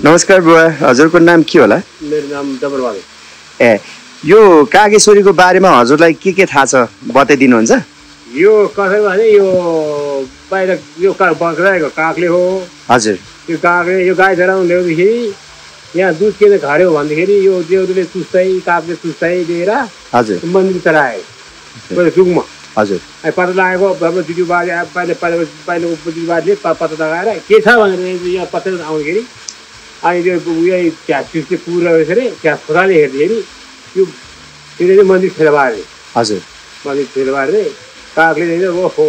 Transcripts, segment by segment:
नमस्कार बुवा, हजुरको नाम के होला? मेरो नाम डबरबहादुर। ए, यो कागेश्वरीको बारेमा हजुरलाई के थाहा छ बताइदिनुहुन्छ? यो कसै भने यो बाहिर यो बक्राएको कागले हो। हजुर। यो कागले यो गाई चराउनु ल्याउँदाखेरि यहाँ दुध किन खार्यो भन्दाखेरि यो देउरीले चुस्दै कागले चुस्दै दिएर हजुर मन्दिर चराए रुखमा। हजुर। पत्ता लगाएको दिदीबाजे पहिलेको दिदीबाजेले पत्ता लगाएर के छ भनेर यहाँ पत्ता आउँदाखेरि अनि त्यो यही घाँस चुस्दै पुरा रहेछ अरे। घाँस खोलाले हेर्दाखेरि यो त्यसले मन्दिर फेला पारे। हजुर। मन्दिर फेला पारे कागले ओहो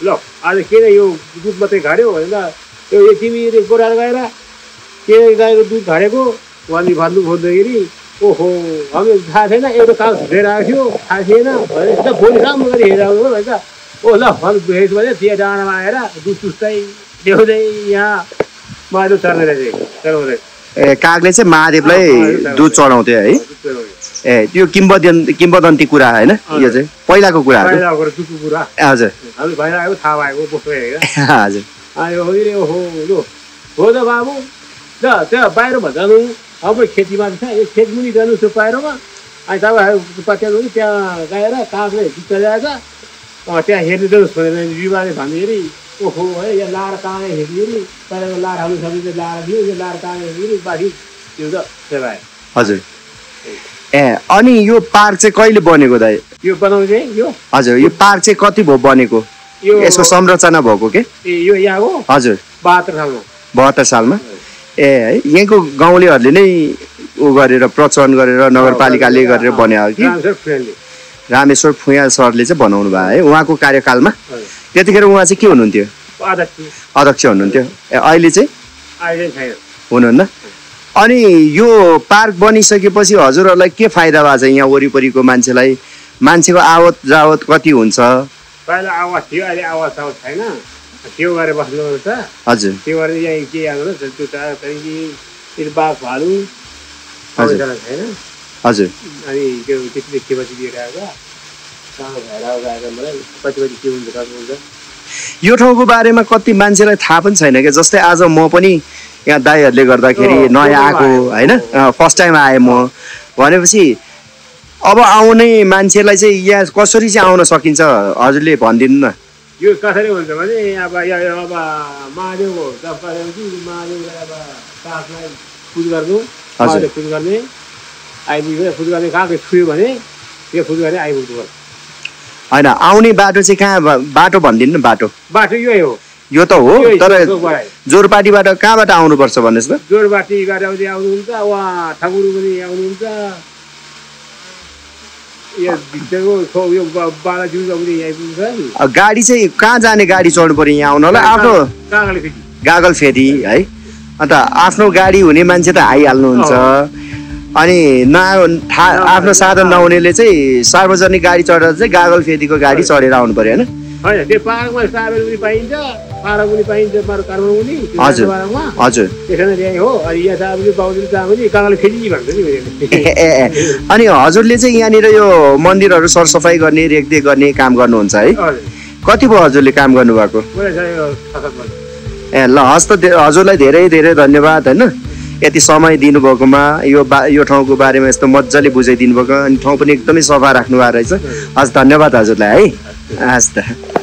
ल आज किन यो दुध मात्रै खार्यो भनेर यो तिमीले गोराएर गएर के गाईको दुध खारेको भने भन्नु खोज्दाखेरि ओहो हामी थाहा छैन, एउटा काग झुटेर आएको थियो, थाहा थिएन भनेर भोलि राम्रो गरी हेरेर आउनु भन्छ। ओ ल भन्नु दुखेको भने त्यो डाँडामा आएर दुध चुस्दै ल्याउँदै यहाँ महादेव चढ्ने रहेछ चढाउँदै। ए, कागले चाहिँ महादेवलाई दुध चढाउँथ्यो है? ए, त्यो किम्बदन्ती कुरा होइन? यो चाहिँ पहिलाको कुरा हो। दुधको कुरा। हजुर। हामी भएर आएको थाहा भएको बस्नु हजुर। आयो ओहो लो हो त बाबु ल त्यहाँ बाहिरमा जानु अब खेतीमा छ यो खेतमुनि जानु त्यो बाहिरमा। अनि तपाईँहरू पत्याउनु त्यहाँ गएर कागले दुध चलाएछ त्यहाँ हेर्नु जानुहोस् भनेर युवाले भन्दाखेरि ओहो है यो लार कहाँ हेर्यो नि तपाईँको लार हाल्नु सक्ने लार दियो यो लार कहाँ हेर्यो नि बाँकी त्यो त सेवाए हजुर ए अनि यो पार्क चाहिँ कहिले बनेको दाइ यो बनाउने चाहिँ यो हजुर यो पार्क चाहिँ कति भयो बनेको यो यसको संरचना भएको के यो यहाँको हजुर 72 सालमा 72 सालमा ए है यहाँको गाउँलेहरूले नै उ गरेर प्रचलन गरेर नगरपालिकाले गरेर बनायो कि रामेश्वर फुया सरले चाहिँ बनाउनु भयो है उहाँको कार्यकालमा त्यतिखेर उहाँ चाहिँ के हुनुहुन्थ्यो अध्यक्ष हुनुहुन्थ्यो अहिले चाहिँ हुनुहुन्न अनि यो पार्क बनिसकेपछि हजुरहरूलाई के फाइदा भएको छ यहाँ वरिपरिको मान्छेलाई मान्छेको आवत जावत कति हुन्छ पहिला आवाज थियो अहिले आवाज छैन त्यो गरेर बस्नुहुन्छ हजुर त्यो गरेर यहाँ के आएको त्यो त्यहाँदेखि बाघ भालु छैन हजुर अनि त्यो त्यसले खेपछि लिएर आएको कहाँ भएर आएको मलाई कति के हुन्छ यो ठाउँको बारेमा कति मान्छेलाई थाहा पनि छैन क्या जस्तै आज म पनि यहाँ दाइहरूले गर्दाखेरि नयाँ आएको होइन फर्स्ट टाइम आएँ म भनेपछि अब आउने मान्छेलाई चाहिँ यहाँ कसरी चाहिँ आउन सकिन्छ हजुरले भनिदिनु न यो कसरी हुन्छ भने अब महादेवको महादेवलाई अब काठलाई पुज गर्नु पुज गर्ने आइपुग्यो पुज गर्ने कहाँको छुयो भने त्यो पुज गर्ने आइपुग्नु होइन आउने बाटो चाहिँ कहाँ बाटो भनिदिनु न बाटो यही हो यो त हो तर जोरपाटीबाट कहाँबाट आउनुपर्छ भन्नुहोस् त जोरपाटीबाट आउनुहुन्छ उहाँ ठाकुर पनि आउनुहुन्छ गाडी चाहिँ कहाँ जाने गाडी चढ्नु पर्यो यहाँ आउनलाई आफ्नो गागल फेदी है अन्त आफ्नो गाडी हुने मान्छे त आइहाल्नुहुन्छ अनि आफ्नो साधन नहुनेले चाहिँ सार्वजनिक गाडी चढेर चाहिँ गागल फेदीको गाडी चढेर आउनु पर्यो होइन त्यो पार्कमा साबेर पनि पाइन्छ पार्क पनि पाइन्छ कार्बन पनि हजुर हजुर त्यसरी हो अनि यहाँ साबेर बाउले पनि गागल फेदी भन्छ नि अनि हजुरले चाहिँ यहाँनिर यो मन्दिरहरू सरसफाइ गर्ने रेखदेख गर्ने काम गर्नुहुन्छ है कति भयो हजुरले काम गर्नुभएको ए ल हस् त हजुरलाई धेरै धेरै धन्यवाद होइन यति समय दिनुभएकोमा यो ठाउँको बारेमा यस्तो मजाले बुझाइदिनु भएको अनि ठाउँ पनि एकदमै सफा राख्नु भएको रहेछ हस् धन्यवाद हजुरलाई है हस् त